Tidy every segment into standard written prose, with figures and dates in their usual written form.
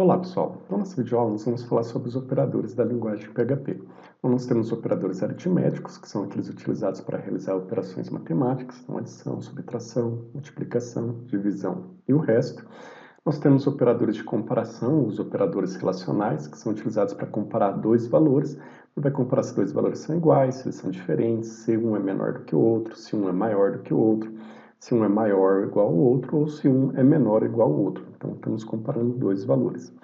Olá pessoal, então nessa videoaula nós vamos falar sobre os operadores da linguagem PHP. Então, nós temos operadores aritméticos, que são aqueles utilizados para realizar operações matemáticas, então adição, subtração, multiplicação, divisão e o resto. Nós temos operadores de comparação, os operadores relacionais, que são utilizados para comparar dois valores. Vai comparar se dois valores são iguais, se eles são diferentes, se um é menor do que o outro, se um é maior do que o outro, se um é maior ou igual ao outro, ou se um é menor ou igual ao outro. Então, estamos comparando dois valores.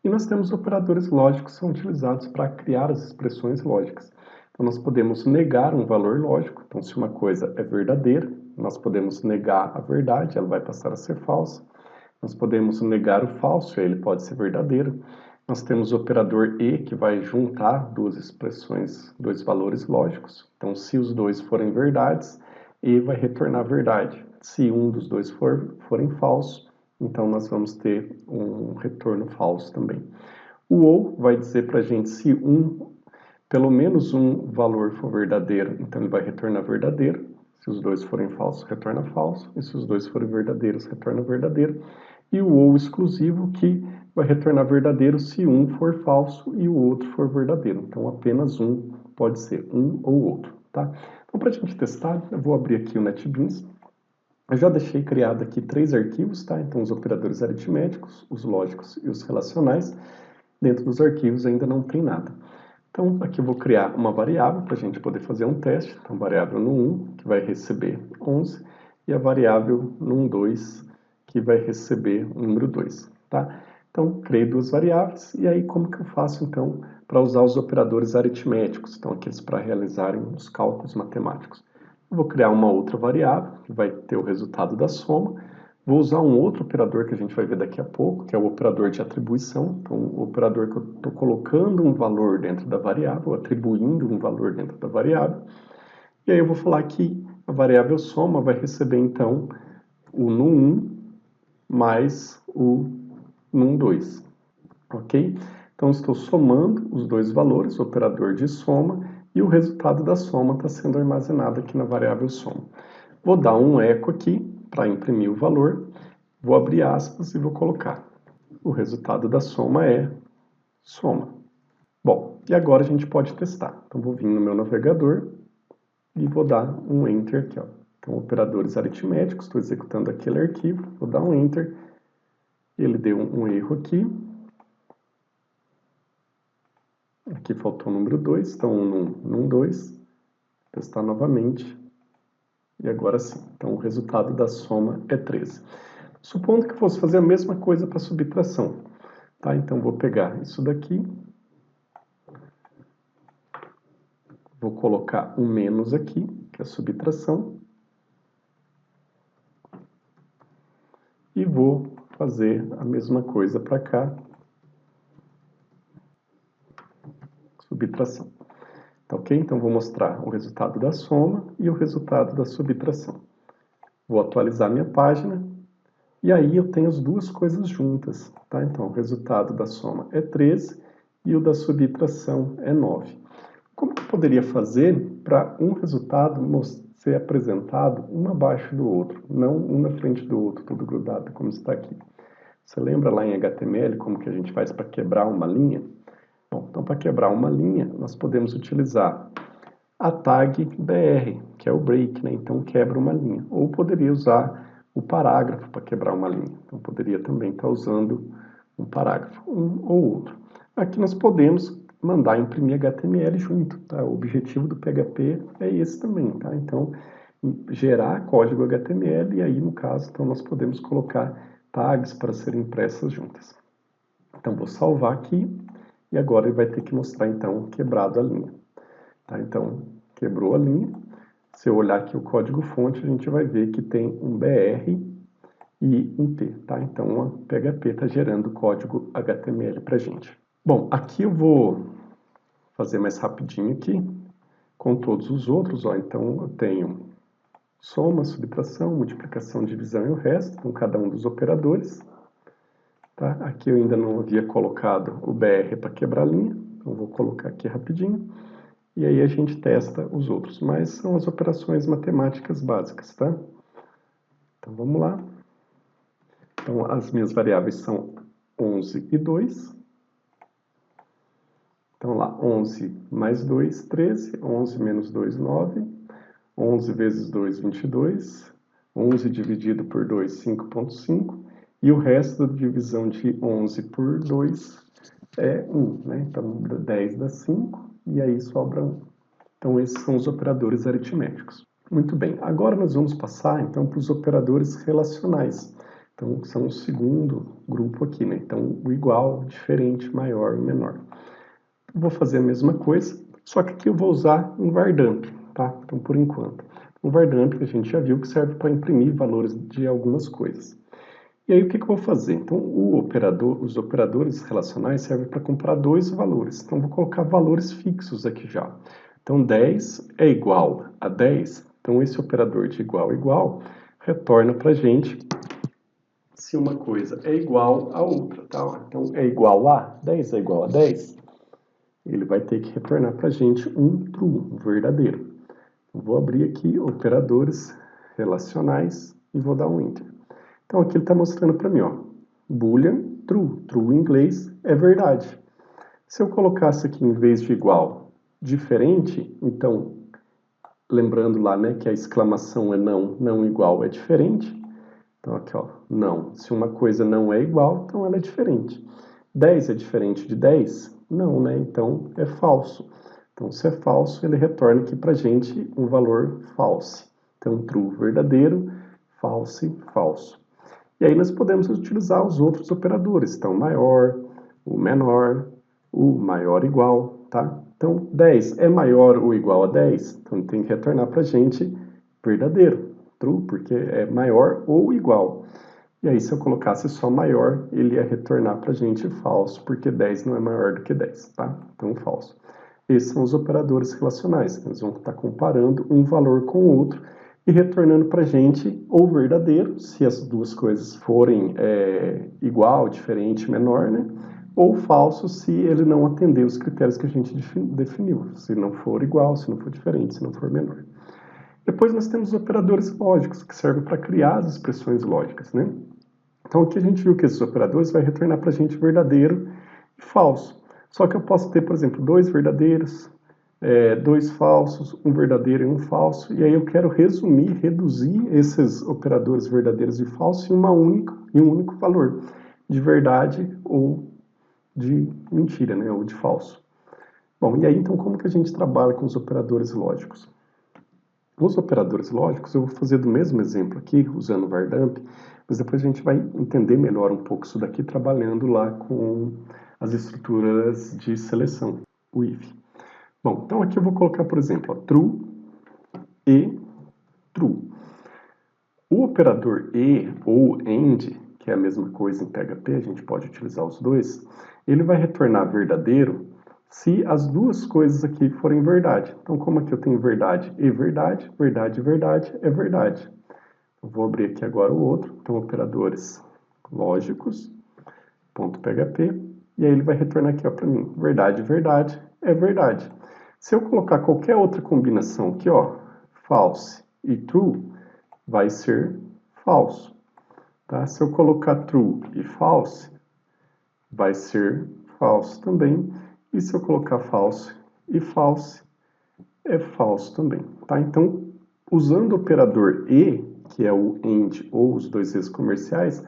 E nós temos operadores lógicos que são utilizados para criar as expressões lógicas. Então, nós podemos negar um valor lógico. Então, se uma coisa é verdadeira, nós podemos negar a verdade, ela vai passar a ser falsa. Nós podemos negar o falso, ele pode ser verdadeiro. Nós temos o operador e, que vai juntar duas expressões, dois valores lógicos. Então, se os dois forem verdades, e vai retornar verdade. Se um dos dois forem falso, então nós vamos ter um retorno falso também. O ou vai dizer para a gente se pelo menos um valor for verdadeiro, então ele vai retornar verdadeiro. Se os dois forem falsos, retorna falso. E se os dois forem verdadeiros, retorna verdadeiro. E o ou exclusivo, que vai retornar verdadeiro se um for falso e o outro for verdadeiro. Então apenas um pode ser, um ou outro, tá? Então, para a gente testar, eu vou abrir aqui o NetBeans. Eu já deixei criado aqui 3 arquivos, tá? Então, os operadores aritméticos, os lógicos e os relacionais. Dentro dos arquivos ainda não tem nada. Então, aqui eu vou criar uma variável para a gente poder fazer um teste. Então, variável num1, que vai receber 11, e a variável num2, que vai receber o número 2, tá? Então, criei duas variáveis, e aí como que eu faço, então, para usar os operadores aritméticos, então aqueles para realizarem os cálculos matemáticos. Eu vou criar uma outra variável, que vai ter o resultado da soma. Vou usar um outro operador que a gente vai ver daqui a pouco, que é o operador de atribuição. Então, o operador que eu estou colocando um valor dentro da variável, atribuindo um valor dentro da variável. E aí eu vou falar que a variável soma vai receber, então, o num1 mais o num2, ok? Então, estou somando os dois valores, o operador de soma, e o resultado da soma está sendo armazenado aqui na variável soma. Vou dar um eco aqui para imprimir o valor, vou abrir aspas e vou colocar. O resultado da soma é soma. Bom, e agora a gente pode testar. Então, vou vir no meu navegador e vou dar um Enter aqui, ó. Então, operadores aritméticos, estou executando aquele arquivo, vou dar um Enter. Ele deu um erro aqui. Aqui faltou o número 2, então num 2. Testar novamente. E agora sim. Então, o resultado da soma é 13. Supondo que fosse fazer a mesma coisa para subtração. Tá? Então, vou pegar isso daqui. Vou colocar um menos aqui, que é a subtração. E vou fazer a mesma coisa para cá. Subtração. Tá ok? Então, vou mostrar o resultado da soma e o resultado da subtração. Vou atualizar minha página. E aí eu tenho as duas coisas juntas. Tá? Então, o resultado da soma é 13 e o da subtração é 9. Como que eu poderia fazer para um resultado ser apresentado um abaixo do outro, não um na frente do outro, tudo grudado, como está aqui? Você lembra lá em HTML como que a gente faz para quebrar uma linha? Bom, então para quebrar uma linha, nós podemos utilizar a tag BR, que é o break, né? Então quebra uma linha. Ou poderia usar o parágrafo para quebrar uma linha. Então poderia também estar usando um parágrafo, um ou outro. Aqui nós podemos mandar imprimir HTML junto, tá? O objetivo do PHP é esse também, tá? Então, gerar código HTML e aí, no caso, então nós podemos colocar tags para serem impressas juntas. Então, vou salvar aqui e agora ele vai ter que mostrar, então, quebrado a linha. Tá? Então, quebrou a linha. Se eu olhar aqui o código-fonte, a gente vai ver que tem um BR e um P, tá? Então, o PHP está gerando código HTML para a gente. Bom, aqui eu vou fazer mais rapidinho aqui, com todos os outros, ó. Então, eu tenho soma, subtração, multiplicação, divisão e o resto, com cada um dos operadores. Tá? Aqui eu ainda não havia colocado o BR para quebrar a linha, então vou colocar aqui rapidinho. E aí a gente testa os outros, mas são as operações matemáticas básicas, tá? Então, vamos lá. Então, as minhas variáveis são 11 e 2. Então, lá, 11 mais 2, 13. 11 menos 2, 9. 11 vezes 2, 22. 11 dividido por 2, 5,5. E o resto da divisão de 11 por 2 é 1, né? Então, 10 dá 5 e aí sobra 1. Então, esses são os operadores aritméticos. Muito bem, agora nós vamos passar, então, para os operadores relacionais. Então, são o segundo grupo aqui, né? Então, o igual, diferente, maior e menor. Eu vou fazer a mesma coisa, só que aqui eu vou usar um Vardamp, tá? Então, por enquanto. Um Vardamp que a gente já viu que serve para imprimir valores de algumas coisas. E aí, o que eu vou fazer? Então, os operadores relacionais servem para comparar dois valores. Então, vou colocar valores fixos aqui já. Então, 10 é igual a 10. Então, esse operador de igual retorna para a gente se uma coisa é igual a outra, tá? Então, é igual a 10 é igual a 10. Ele vai ter que retornar para a gente um true, um verdadeiro. Vou abrir aqui operadores relacionais e vou dar um enter. Então aqui ele está mostrando para mim, ó, boolean true. True em inglês é verdade. Se eu colocasse aqui em vez de igual, diferente, então, lembrando lá, né, que a exclamação é não, não igual é diferente. Então aqui, ó, não. Se uma coisa não é igual, então ela é diferente. 10 é diferente de 10? Não, né? Então é falso. Então, se é falso, ele retorna aqui para a gente um valor false. Então, true, verdadeiro, false, falso. E aí nós podemos utilizar os outros operadores. Então, maior, o menor, o maior igual, tá? Então, 10 é maior ou igual a 10? Então, tem que retornar para a gente verdadeiro, true, porque é maior ou igual. E aí, se eu colocasse só maior, ele ia retornar para a gente falso, porque 10 não é maior do que 10, tá? Então, falso. Esses são os operadores relacionais. Nós vamos estar comparando um valor com o outro e retornando para a gente ou verdadeiro, se as duas coisas forem igual, diferente, menor, né? Ou falso, se ele não atender os critérios que a gente definiu. Se não for igual, se não for diferente, se não for menor. Depois nós temos os operadores lógicos, que servem para criar as expressões lógicas, né? Então aqui a gente viu que esses operadores vai retornar para a gente verdadeiro e falso. Só que eu posso ter, por exemplo, dois verdadeiros, dois falsos, um verdadeiro e um falso, e aí eu quero reduzir esses operadores verdadeiros e falsos em um único valor, de verdade ou de mentira, né, ou de falso. Bom, e aí então como que a gente trabalha com os operadores lógicos? Os operadores lógicos, eu vou fazer do mesmo exemplo aqui, usando o Vardamp, mas depois a gente vai entender melhor um pouco isso daqui, trabalhando lá com as estruturas de seleção, o if. Bom, então aqui eu vou colocar, por exemplo, ó, true e true. O operador e ou and, que é a mesma coisa em PHP, a gente pode utilizar os dois, ele vai retornar verdadeiro se as duas coisas aqui forem verdade. Então, como aqui eu tenho verdade e verdade, verdade e verdade é verdade. Eu vou abrir aqui agora o outro, então operadores lógicos, .php, e aí ele vai retornar aqui para mim, verdade, verdade é verdade. Se eu colocar qualquer outra combinação aqui, ó, false e true, vai ser falso. Tá? Se eu colocar true e false, vai ser falso também. E se eu colocar false e false, é falso também. Tá? Então, usando o operador e, que é o AND ou os dois e's comerciais,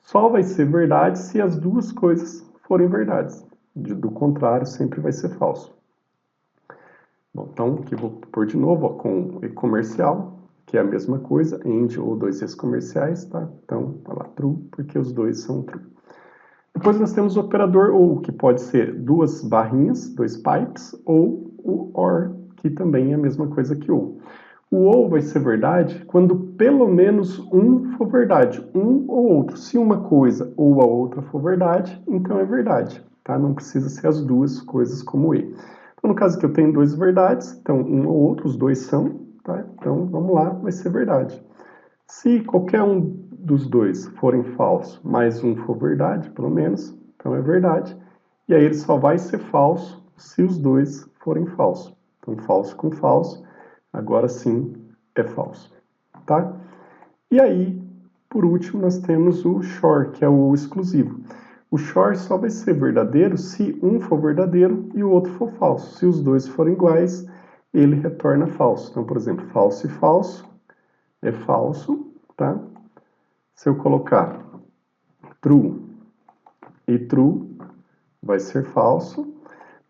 só vai ser verdade se as duas coisas forem verdades. Do contrário, sempre vai ser falso. Bom, então, aqui eu vou pôr de novo ó, com e comercial, que é a mesma coisa, AND ou dois e's comerciais, tá? Então, tá lá, true, porque os dois são true. Depois nós temos o operador OR, que pode ser duas barrinhas, dois pipes, ou o OR, que também é a mesma coisa que o. O OR vai ser verdade quando pelo menos um for verdade, um ou outro. Se uma coisa ou a outra for verdade, então é verdade, tá? Não precisa ser as duas coisas como E. Então, no caso aqui eu tenho duas verdades, então um ou outro, os dois são, tá? Então, vamos lá, vai ser verdade. Se qualquer um dos dois forem falso, mais um for verdade, pelo menos, então é verdade. E aí ele só vai ser falso se os dois forem falso. Então, falso com falso, agora sim é falso, tá? E aí, por último, nós temos o SHOR, que é o exclusivo. O short só vai ser verdadeiro se um for verdadeiro e o outro for falso. Se os dois forem iguais, ele retorna falso. Então, por exemplo, falso e falso é falso, tá? Se eu colocar true e true, vai ser falso.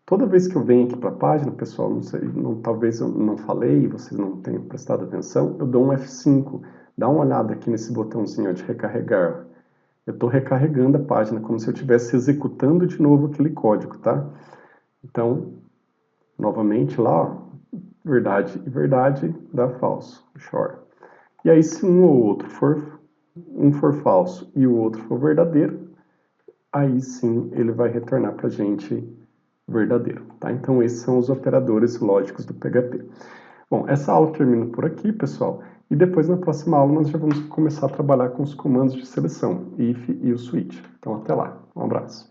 Toda vez que eu venho aqui para a página, pessoal, não sei, talvez eu não falei, vocês não tenham prestado atenção, eu dou um F5. Dá uma olhada aqui nesse botãozinho de recarregar. Eu estou recarregando a página como se eu estivesse executando de novo aquele código, tá? Então, novamente lá, ó, verdade e verdade dá falso, short. E aí se um ou outro for falso e o outro for verdadeiro, aí sim ele vai retornar para a gente verdadeiro, tá? Então esses são os operadores lógicos do PHP. Bom, essa aula termina por aqui, pessoal, e depois na próxima aula nós já vamos começar a trabalhar com os comandos de seleção, if e o switch. Então até lá, um abraço.